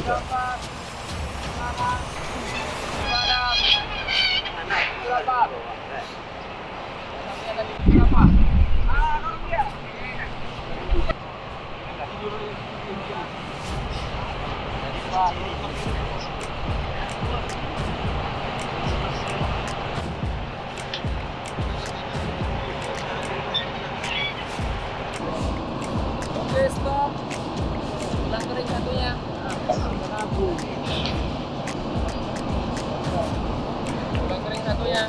Oke, stop. Ulang kering satunya. Ulang kering satunya.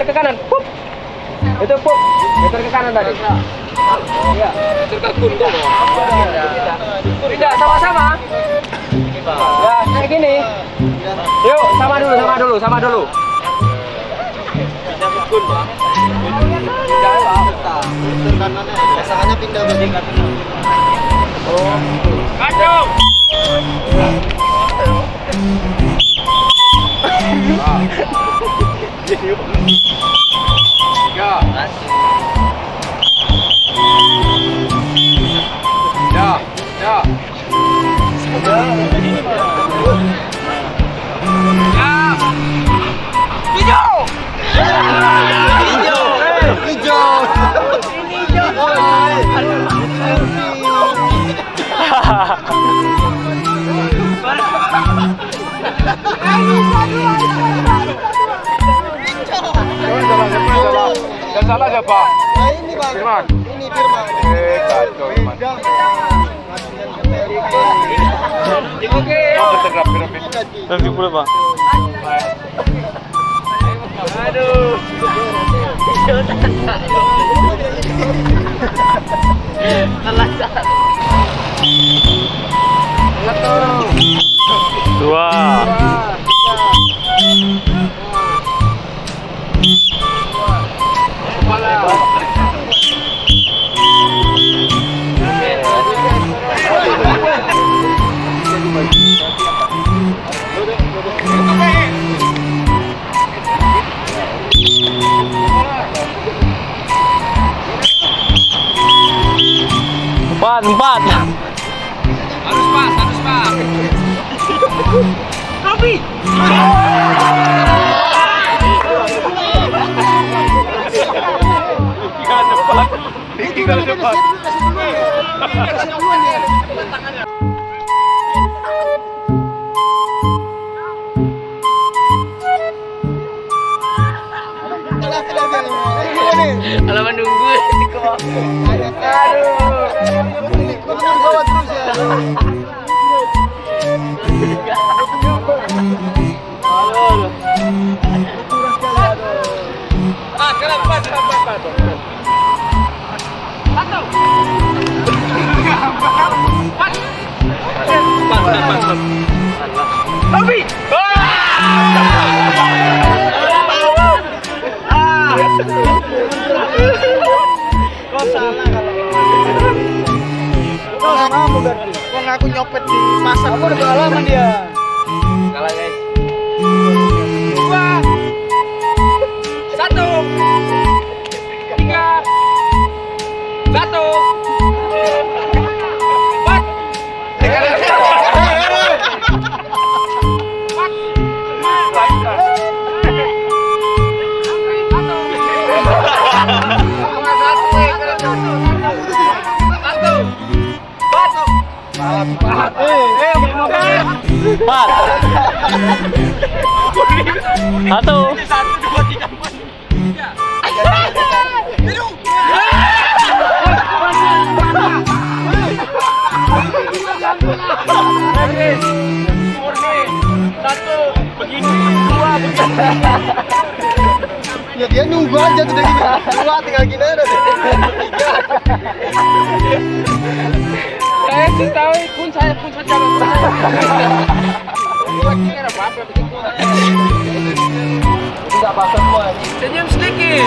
Ke kanan, pup. Itu pup. Meter ke kanan tadi. Iya. Meter ke kuntung. Tidak sama-sama. Ya, kayak gini. Yuk, sama dulu. Pindah mukul, Pak. Pindah, Pak. Meter kanannya. Biasanya pindah berarti kanan. Oh. Kacau. Yang salah siapa? Nah, ini Bang. Firman. Ini Firman. Kacau Firman. Oke. Bergerak. Lagi pula, Bang. Aduh. Dua. Empat. Harus pas. Robi. Tinggal cepat. Kalau menunggu Bawa terus ya. Kok salah kalau Kok ngaku nyopet di pasar? aku udah pengalaman dia. kalah guys. 2 1 3 Empat. Satu. 1 begini 2 Ya dia nunggu aja tuh dari dua tinggal gini ada. Saya sih tahu pun saya jangan. Lagi ada apa-apa begitu. Tidak apa semua ini. Senyum sedikit.